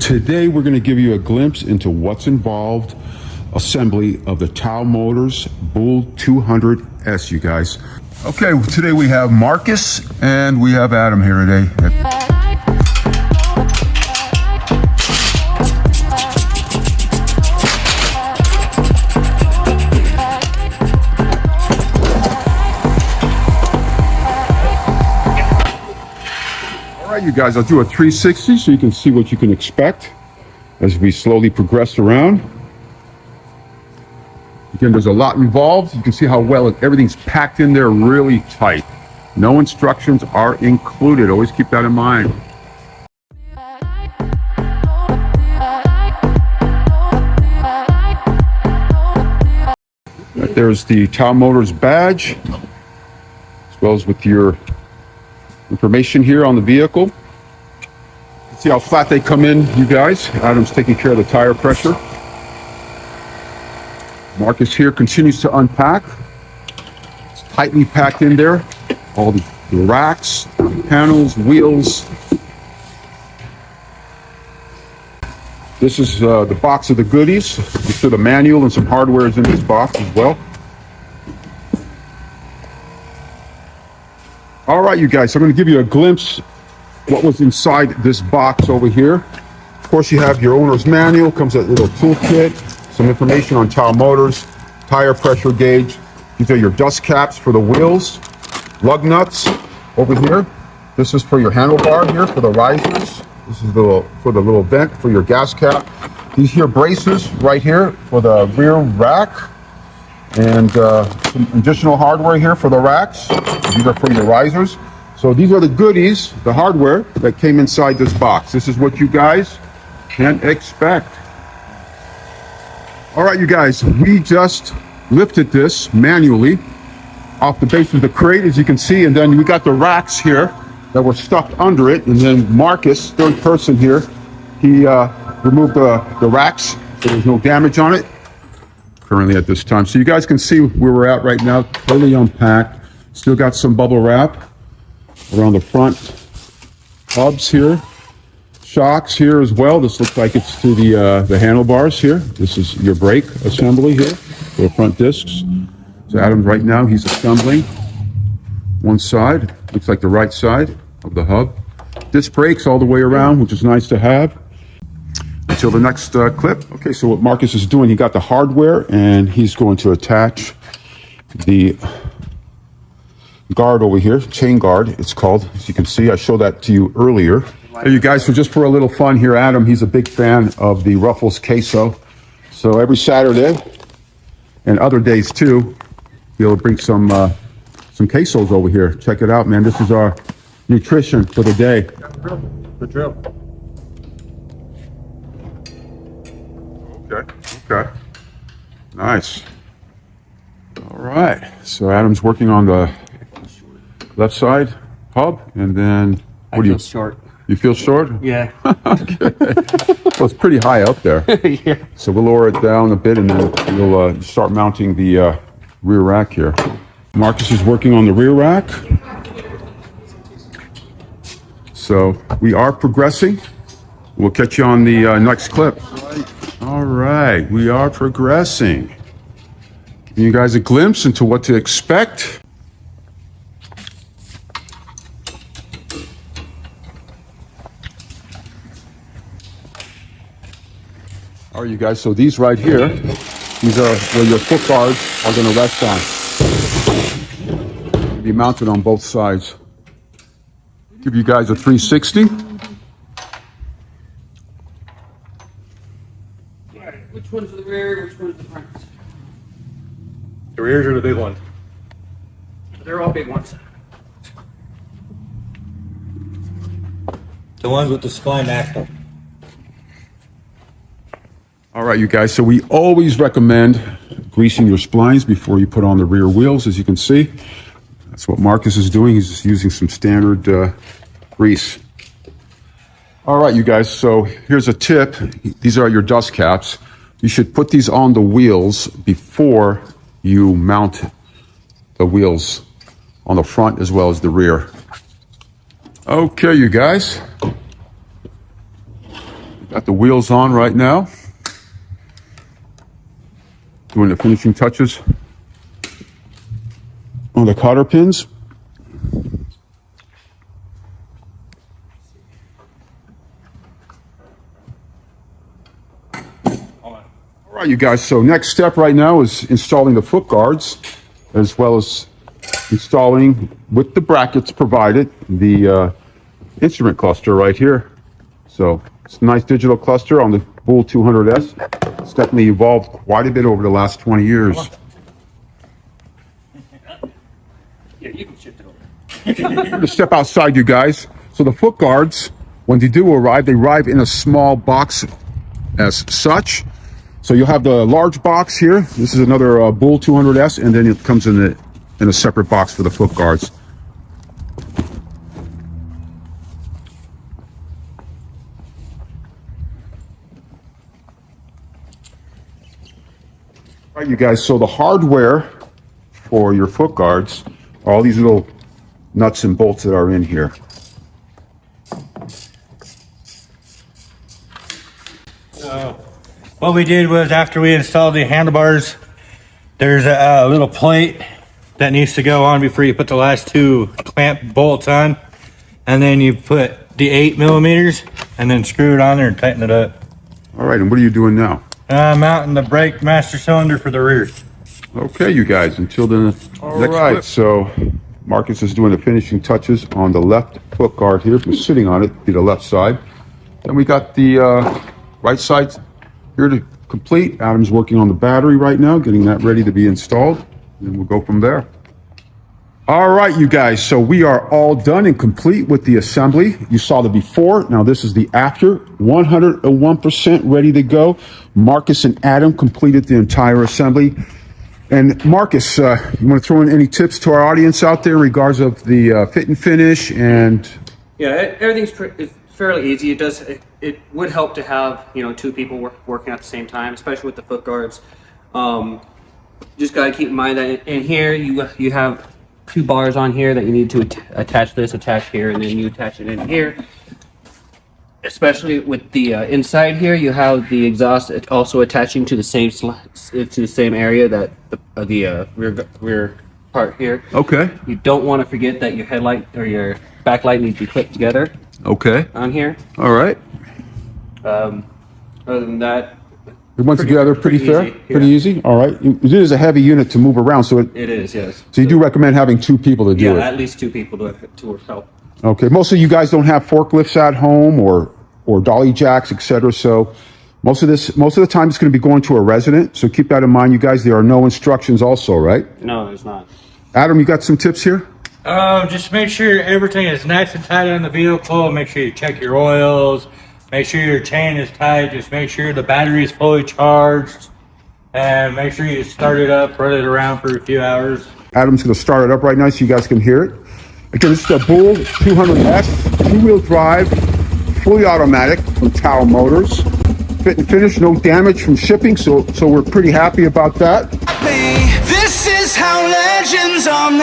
Today we're going to give you a glimpse into what's involved assembly of the Tao Motors Bull 200S, you guys. Okay, today we have Marcus and we have Adam here today. All right, you guys, I'll do a 360 so you can see what you can expect as we slowly progress around. Again, there's a lot involved. You can see how well everything's packed in there really tight. No instructions are included. Always keep that in mind. Right, there's the Tao Motors badge, as well as with your information here on the vehicle. See how flat they come in, you guys. Adam's taking care of the tire pressure. Marcus here continues to unpack. It's tightly packed in there. All the racks, panels, wheels. This is the box of the goodies. You see the manual and some hardware is in this box as well. All right, you guys, so I'm going to give you a glimpse what was inside this box over here. Of course, you have your owner's manual, comes with a little toolkit, some information on Tao Motors, tire pressure gauge. These are your dust caps for the wheels, lug nuts over here. This is for your handlebar here for the risers. This is for the little vent for your gas cap. These here braces right here for the rear rack. And some additional hardware here for the racks. These are for your risers. So these are the goodies, the hardware that came inside this box. This is what you guys can expect. All right, you guys, we just lifted this manually off the base of the crate, as you can see, and then we got the racks here that were stuffed under it. And then Marcus, third person here, he removed the racks so there's no damage on it currently at this time. So you guys can see where we're at right now, totally unpacked. Still got some bubble wrap around the front hubs here. Shocks here as well. This looks like it's to the handlebars here. This is your brake assembly here for the front discs. So Adam right now, he's assembling one side. Looks like the right side of the hub. Disc brakes all the way around, which is nice to have. Until the next clip. Okay, so what Marcus is doing, he got the hardware and he's going to attach the guard over here, chain guard it's called. As you can see, I showed that to you earlier. Hey, you guys, so just for a little fun here, Adam, he's a big fan of the Ruffles queso. So every Saturday and other days too, he'll bring some quesos over here. Check it out, man. This is our nutrition for the day. Good drill. Okay. Nice. All right. So Adam's working on the left side hub, and then I feel short. You feel short? Yeah. Okay. Well, it's pretty high up there. Yeah. So we'll lower it down a bit, and then we'll start mounting the rear rack here. Marcus is working on the rear rack. So we are progressing. We'll catch you on the next clip. All right, we are progressing. Giving you guys a glimpse into what to expect. All right, you guys, so these right here, these are where your foot guards are going to rest on. Be mounted on both sides. Give you guys a 360. Which one's the rear, which one's the front? The rears are the big ones. They're all big ones. The ones with the spline axle. All right, you guys, so we always recommend greasing your splines before you put on the rear wheels, as you can see. That's what Marcus is doing. He's just using some standard grease. All right, you guys, so here's a tip. These are your dust caps. You should put these on the wheels before you mount the wheels on the front as well as the rear. Okay, you guys. Got the wheels on right now. Doing the finishing touches on the cotter pins. All right, you guys. So next step right now is installing the foot guards, as well as installing, with the brackets provided, the instrument cluster right here. So it's a nice digital cluster on the Bull 200S. It's definitely evolved quite a bit over the last 20 years. Yeah, you can shift it over. To step outside, you guys. So the foot guards, when they do arrive, they arrive in a small box as such. So you'll have the large box here. This is another Bull 200S, and then it comes in a separate box for the foot guards. All right, you guys, so the hardware for your foot guards are all these little nuts and bolts that are in here. What we did was, after we installed the handlebars, there's a little plate that needs to go on before you put the last two clamp bolts on, and then you put the 8mm and then screw it on there and tighten it up. All right, and what are you doing now? Mounting the brake master cylinder for the rear. Okay, you guys, until the next clip. So Marcus is doing the finishing touches on the left foot guard here. If you're sitting on it, be the left side. Then we got the right side here to complete. Adam's working on the battery right now, getting that ready to be installed. And then we'll go from there. All right, you guys, so we are all done and complete with the assembly. You saw the before, now this is the after, 101% ready to go. Marcus and Adam completed the entire assembly. And Marcus, you want to throw in any tips to our audience out there in regards of the fit and finish? And Yeah, everything's fairly easy. It would help to have, you know, two people working at the same time, especially with the foot guards. Just got to keep in mind that in here you have two bars on here that you need to attach here, and then you attach it in here. Especially with the inside here, you have the exhaust also attaching to the same area that the rear part here. okay, You don't want to forget that your headlight or your backlight needs to be clipped together okay, on here. all right. Other than that, It went together pretty fair, easy, pretty yeah. easy. All right, it is a heavy unit to move around, so it is, yes. so you do recommend having two people to do Yeah, it. at least two people to help. Okay, most of you guys don't have forklifts at home or dolly jacks, etc. So most of the time it's going to be going to a resident. So keep that in mind, you guys. There are no instructions, also, right? No, there's not. Adam, you got some tips here? Just make sure everything is nice and tight on the vehicle. Make sure you check your oils. Make sure your chain is tight. Just make sure the battery is fully charged. And make sure you start it up, run it around for a few hours. Adam's going to start it up right now so you guys can hear it. Again, this is a Bull 200S, two-wheel drive, fully automatic from Tao Motors. Fit and finish, no damage from shipping, so we're pretty happy about that. This is how legends are made.